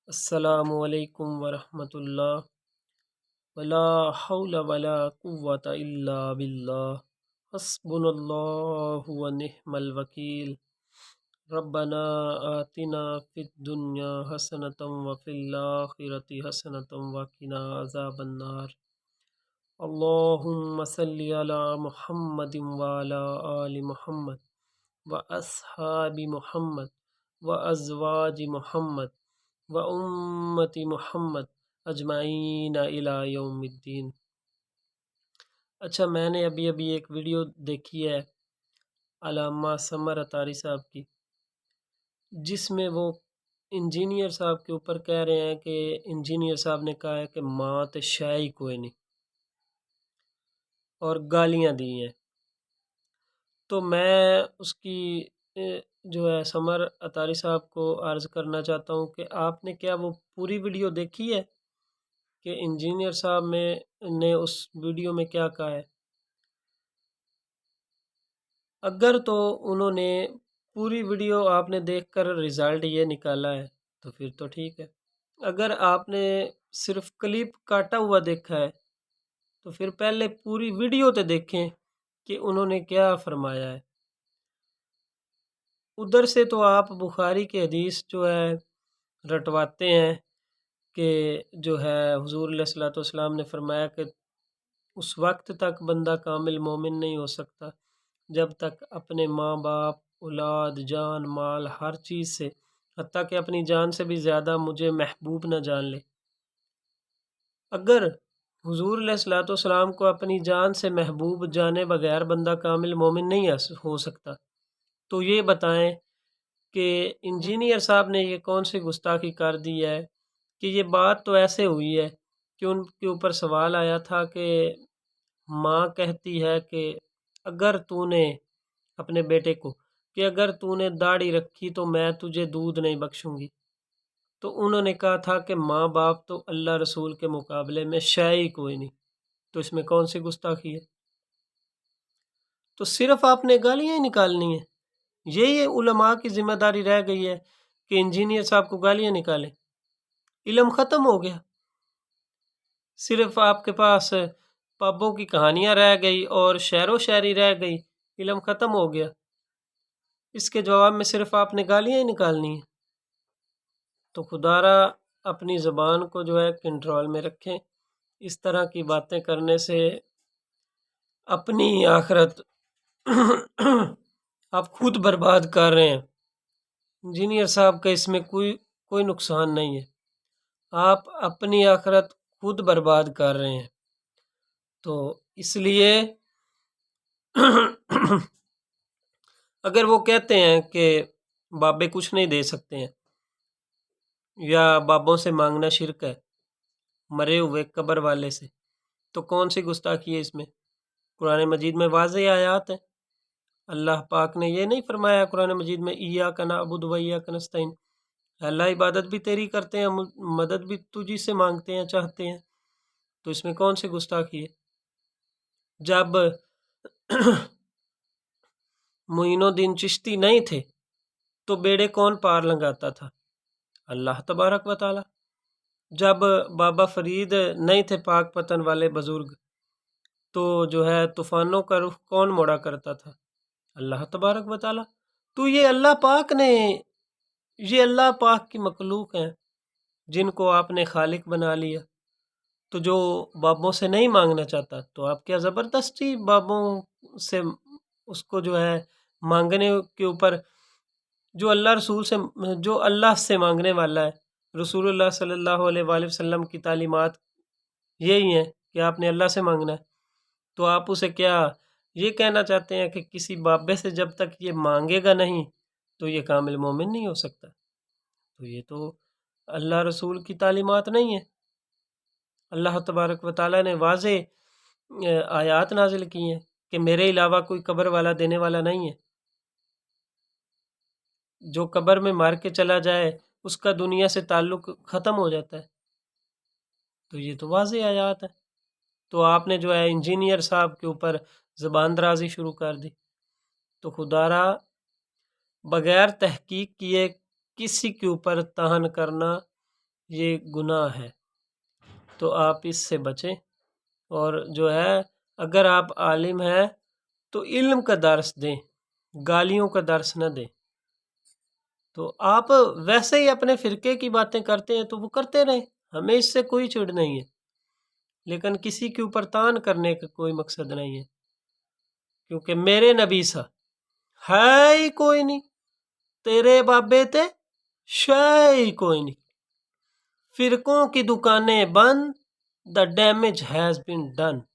السلام علیکم ورحمۃ اللہ ولا حول ولا قوۃ الا باللہ حسبنا اللہ ونعم الوکیل ربنا آتنا فی الدنیا حسنۃ وفی الآخرۃ حسنۃ وقنا عذاب النار اللہم صلی علی محمد وعلی آل محمد واصحاب محمد وازواج محمد و امت محمد اجمعین الی یوم الدین۔ اچھا، میں نے ابھی ایک ویڈیو دیکھی ہے علامہ سمر اطاری صاحب کی، جس میں وہ انجینئر صاحب کے اوپر کہہ رہے ہیں کہ انجینئر صاحب نے کہا ہے کہ ماں تے شے کوئی نہیں، اور گالیاں دی ہیں۔ تو میں اس کی جو ہے سمر اطاری صاحب کو عرض کرنا چاہتا ہوں کہ آپ نے کیا وہ پوری ویڈیو دیکھی ہے کہ انجینئر صاحب نے اس ویڈیو میں کیا کہا ہے؟ اگر تو انہوں نے پوری ویڈیو آپ نے دیکھ کر رزلٹ یہ نکالا ہے تو پھر تو ٹھیک ہے۔ اگر آپ نے صرف کلپ کاٹا ہوا دیکھا ہے تو پھر پہلے پوری ویڈیو تے دیکھیں کہ انہوں نے کیا فرمایا ہے۔ ادھر سے تو آپ بخاری کی حدیث جو ہے رٹواتے ہیں کہ جو ہے حضور علیہ الصلوۃ والسلام نے فرمایا کہ اس وقت تک بندہ کامل مومن نہیں ہو سکتا جب تک اپنے ماں باپ، اولاد، جان مال ہر چیز سے، حتیٰ کہ اپنی جان سے بھی زیادہ مجھے محبوب نہ جان لے۔ اگر حضور علیہ الصلوۃ والسلام کو اپنی جان سے محبوب جانے بغیر بندہ کامل مومن نہیں ہو سکتا، تو یہ بتائیں کہ انجینئر صاحب نے یہ کون سی گستاخی کر دی ہے کہ یہ بات تو ایسے ہوئی ہے کہ ان کے اوپر سوال آیا تھا کہ ماں کہتی ہے کہ اگر تو نے اپنے بیٹے کو کہ اگر تو نے داڑھی رکھی تو میں تجھے دودھ نہیں بخشوں گی، تو انہوں نے کہا تھا کہ ماں باپ تو اللہ رسول کے مقابلے میں شے ہی کوئی نہیں، تو اس میں کون سی گستاخی ہے؟ تو صرف آپ نے گالیاں ہی نکالنی ہیں؟ یہ علماء کی ذمہ داری رہ گئی ہے کہ انجینئر صاحب کو گالیاں نکالیں؟ علم ختم ہو گیا، صرف آپ کے پاس پابوں کی کہانیاں رہ گئی اور شعر و شاعری رہ گئی، علم ختم ہو گیا۔ اس کے جواب میں صرف آپ نے گالیاں ہی نکالنی ہیں؟ تو خدا را اپنی زبان کو جو ہے کنٹرول میں رکھیں۔ اس طرح کی باتیں کرنے سے اپنی آخرت آپ خود برباد کر رہے ہیں۔ انجینئر صاحب کا اس میں کوئی نقصان نہیں ہے، آپ اپنی آخرت خود برباد کر رہے ہیں۔ تو اس لیے اگر وہ کہتے ہیں کہ بابے کچھ نہیں دے سکتے ہیں یا بابوں سے مانگنا شرک ہے مرے ہوئے قبر والے سے، تو کون سی گستاخی ہے اس میں؟ قرآن مجید میں واضح آیات ہیں، اللہ پاک نے یہ نہیں فرمایا قرآن مجید میں ایاک نعبد و ایاک نستعین، اللہ عبادت بھی تیری کرتے ہیں، مدد بھی تجھی سے مانگتے ہیں، چاہتے ہیں، تو اس میں کون سی گستاخی ہے؟ جب معین الدین چشتی نہیں تھے تو بیڑے کون پار لنگاتا تھا؟ اللہ تبارک و تعالی۔ جب بابا فرید نہیں تھے پاک پتن والے بزرگ تو جو ہے طوفانوں کا رخ کون موڑا کرتا تھا؟ اللہ تبارک و تعالی۔ تو یہ اللہ پاک کی مخلوق ہیں جن کو آپ نے خالق بنا لیا، تو جو بابوں سے نہیں مانگنا چاہتا تو آپ کیا زبردستی بابوں سے اس کو جو ہے مانگنے کے اوپر، جو اللہ سے مانگنے والا ہے، رسول اللہ صلی اللہ علیہ وآلہ وسلم کی تعلیمات یہی ہیں کہ آپ نے اللہ سے مانگنا ہے، تو آپ اسے کیا یہ کہنا چاہتے ہیں کہ کسی بابے سے جب تک یہ مانگے گا نہیں تو یہ کامل مومن نہیں ہو سکتا؟ تو یہ تو اللہ رسول کی تعلیمات نہیں ہیں۔ اللہ تبارک و تعالیٰ نے واضح آیات نازل کی ہیں کہ میرے علاوہ کوئی قبر والا دینے والا نہیں ہے، جو قبر میں مار کے چلا جائے اس کا دنیا سے تعلق ختم ہو جاتا ہے، تو یہ تو واضح آیات ہے۔ تو آپ نے جو ہے انجینئر صاحب کے اوپر زبان درازی شروع کر دی، تو خدا را بغیر تحقیق کیے کسی کے اوپر تہن کرنا یہ گناہ ہے، تو آپ اس سے بچیں۔ اور جو ہے اگر آپ عالم ہیں تو علم کا درس دیں، گالیوں کا درس نہ دیں۔ تو آپ ویسے ہی اپنے فرقے کی باتیں کرتے ہیں تو وہ کرتے رہیں، ہمیں اس سے کوئی چڑ نہیں ہے، لیکن کسی کے اوپر تان کرنے کا کوئی مقصد نہیں ہے، کیونکہ میرے نبی سا ہے ہی کوئی نہیں، تیرے بابے تے شے ہی کوئی نہیں، فرقوں کی دکانیں بند، the damage has been done.